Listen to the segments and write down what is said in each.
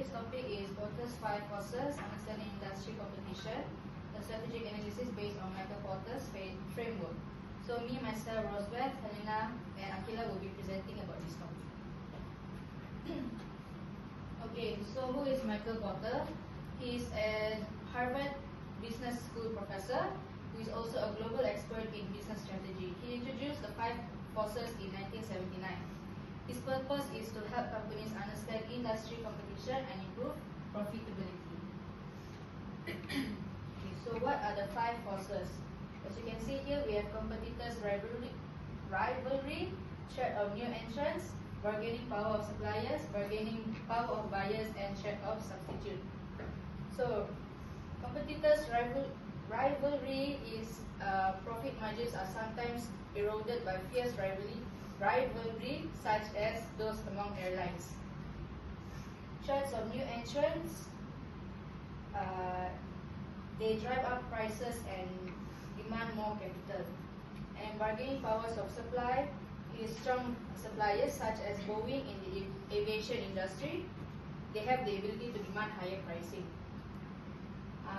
today's topic is Porter's 5 Forces, Understanding Industry Competition, the strategic analysis based on Michael Porter's framework. So me, myself, Rosbeth, Helena, and Akila will be presenting about this topic. Okay, so who is Michael Porter? He is a Harvard Business School professor who is also a global expert in business strategy. He introduced the 5 forces in 1979. His purpose is to help companies understand industry competition and improve profitability. Okay, so what are the 5 forces? As you can see here, we have competitors' rivalry, threat of new entrants, bargaining power of suppliers, bargaining power of buyers, and threat of substitute. So, competitors' rivalry is profit margins are sometimes eroded by fierce rivalry such as those among airlines. Threats of new entrants, they drive up prices and demand more capital. And bargaining powers of supply is strong suppliers such as Boeing in the aviation industry. They have the ability to demand higher pricing.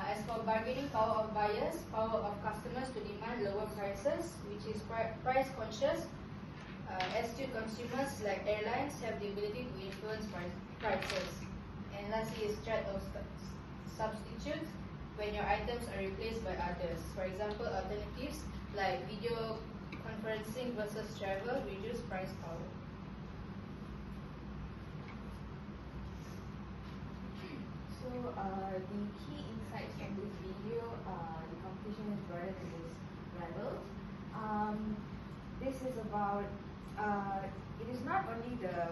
As for bargaining power of buyers, power of customers to demand lower prices, which is price conscious. Astute consumers like airlines have the ability to influence prices. And lastly is threat of substitutes, when your items are replaced by others. For example, alternatives like video conferencing versus travel reduce price power. So the key insights from this video, the competition is broader than its rivals. This is about, it is not only the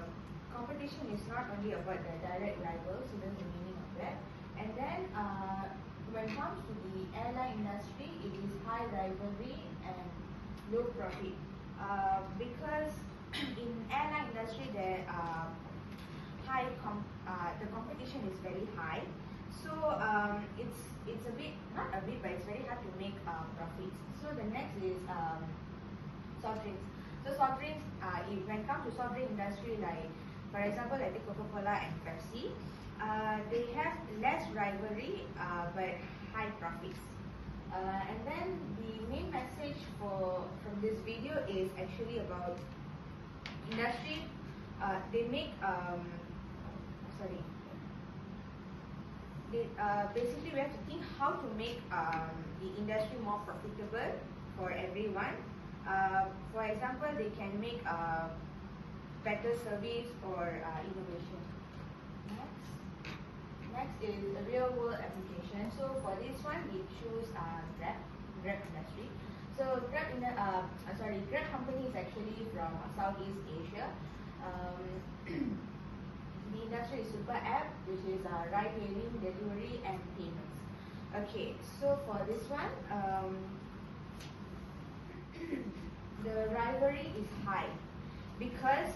competition is not only about the direct rivals, so that's the meaning of that. And then when it comes to the airline industry, it is high rivalry and low profit. Because in airline industry there are the competition is very high, so it's a bit, not a bit, but it's very hard to make profits. So the next is soft drinks. So soft drinks, when it comes to soft drink industry, like for example, I take Coca-Cola and Pepsi, they have less rivalry but high profits. And then the main message from this video is actually about industry. They make basically we have to think how to make the industry more profitable for everyone. For example, they can make better service or innovation. Next is a real world application. So for this one, we choose Grab industry. So Grab company is actually from Southeast Asia. The industry is super app, which is ride hailing, delivery, and payments. Okay, so for this one, the rivalry is high because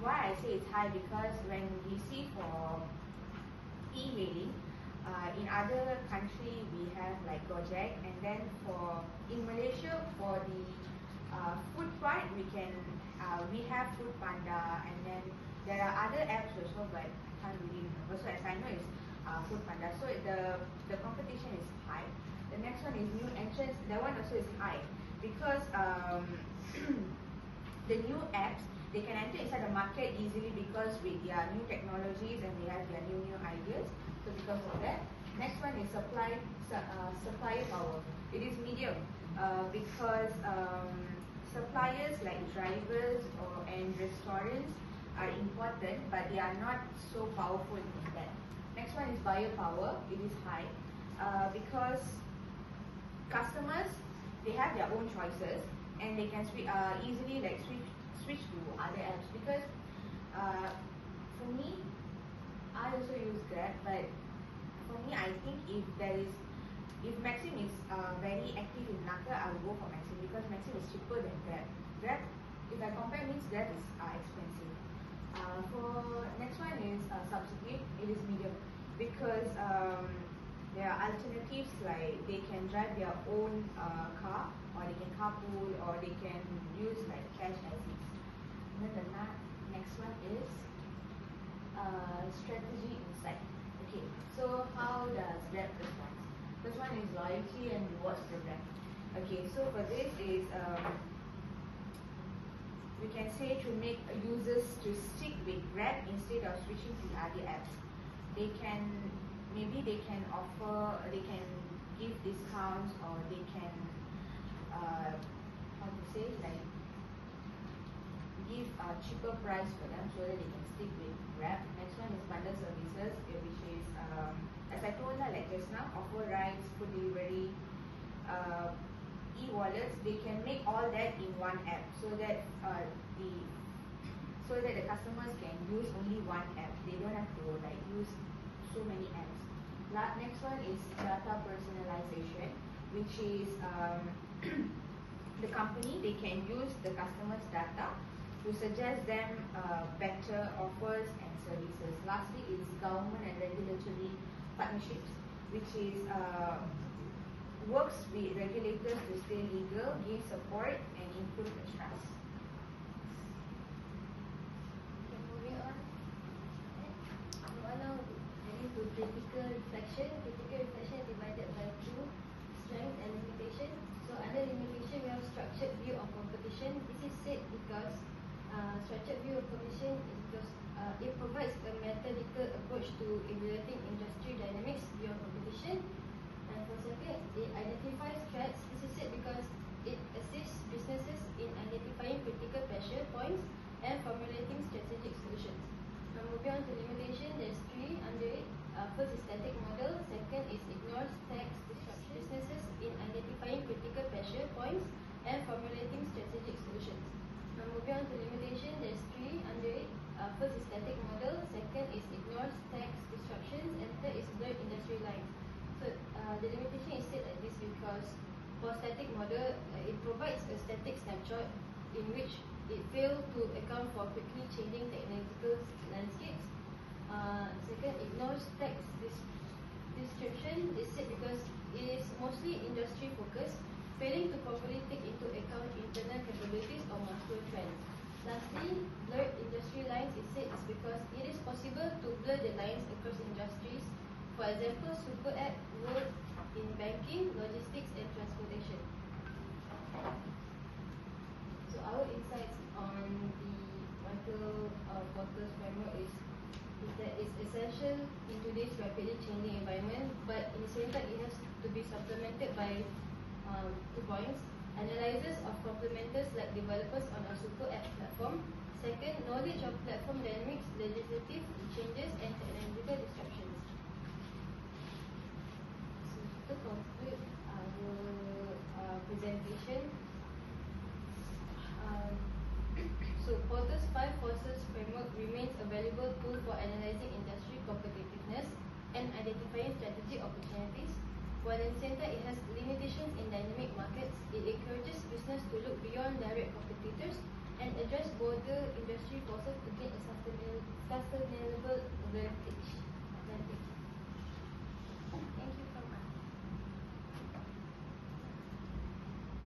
why I say it's high, because when we see for e-hailing, in other country we have like Gojek, and then in Malaysia for the food part we have Food Panda, and then there are other apps also, but I can't really remember. So as I know, it's Food Panda. So the competition is high. The next one is new entrants. That one also is high because the new apps, they can enter inside the market easily because with their new technologies and they have their new ideas. So because of that. Next one is supplier power. It is medium because suppliers like drivers and restaurants are important, but they are not so powerful in that. Next one is buyer power. It is high because customers, they have their own choices and they can easily like switch to other apps. Because for me, I also use Grab, but for me, I think if Maxim is very active in Naka, I will go for Maxim because Maxim is cheaper than Grab. Grab, if I compare, means Grab is expensive. For next one is substitute. It is medium because there are alternatives like they can drive their own car, or they can carpool, or they can use like cash as is. And then the next one is Okay, so for this is we can say to make users to stick with Grab instead of switching to other apps. They can offer, they can give discounts, or they can how to say, like give a cheaper price for them so that they can stick with Grab. Next one is bundle services, which is as I told her like just now, offer rides, food delivery, e-wallets. They can make all that in one app so that the customers can use only one app. They don't have to like use so many apps. Next one is data personalization, which is the company, they can use the customer's data to suggest them better offers and services. Lastly is government and regulatory partnerships, which is works with regulators to stay legal, give support, and improve the trust. Okay, moving on. Now, moving to critical reflection. Critical reflection is divided by two: strength and limitation. So under limitation, we have structured view of competition. This is said because structured view of competition is because it provides a methodical approach to evaluating industry dynamics beyond competition. And for second, it identifies threats. This is said because it assists businesses in identifying critical pressure points and formulating strategic solutions. Now moving on to limitation, there's three under it. First is static model. Second is ignores tax disruption. Businesses in identifying critical pressure points and formulating strategic solutions. Now moving on to limitation, there's three under it. First is static model. Second is ignores tax disruptions, and third is blurred industry lines. So the limitation is said like this because for static model, it provides a static snapshot in which it fails to account for quickly changing technological landscapes. Second, ignores tax description is said because it is mostly industry focused, failing to properly take into account internal capabilities or macro trends. Lastly, blurred industry lines is said is because it is possible to blur the lines across industries. For example, super app work in banking, logistics, and transportation. So our insights on the Michael Porter's framework is that it's essential in today's rapidly changing environment, but in the same time it has to be supplemented by 2 points. Analysis of complementers like developers on a super app platform. Second, knowledge of platform dynamics, legislative changes, and technological disruptions. So to conclude our presentation, so Porter's 5 forces framework remains a valuable tool for analyzing industry competitiveness and identifying strategic opportunities. While in the same time it has limitations in dynamic markets, it encourages business to look beyond direct competitors and address broader industry forces to gain a sustainable advantage.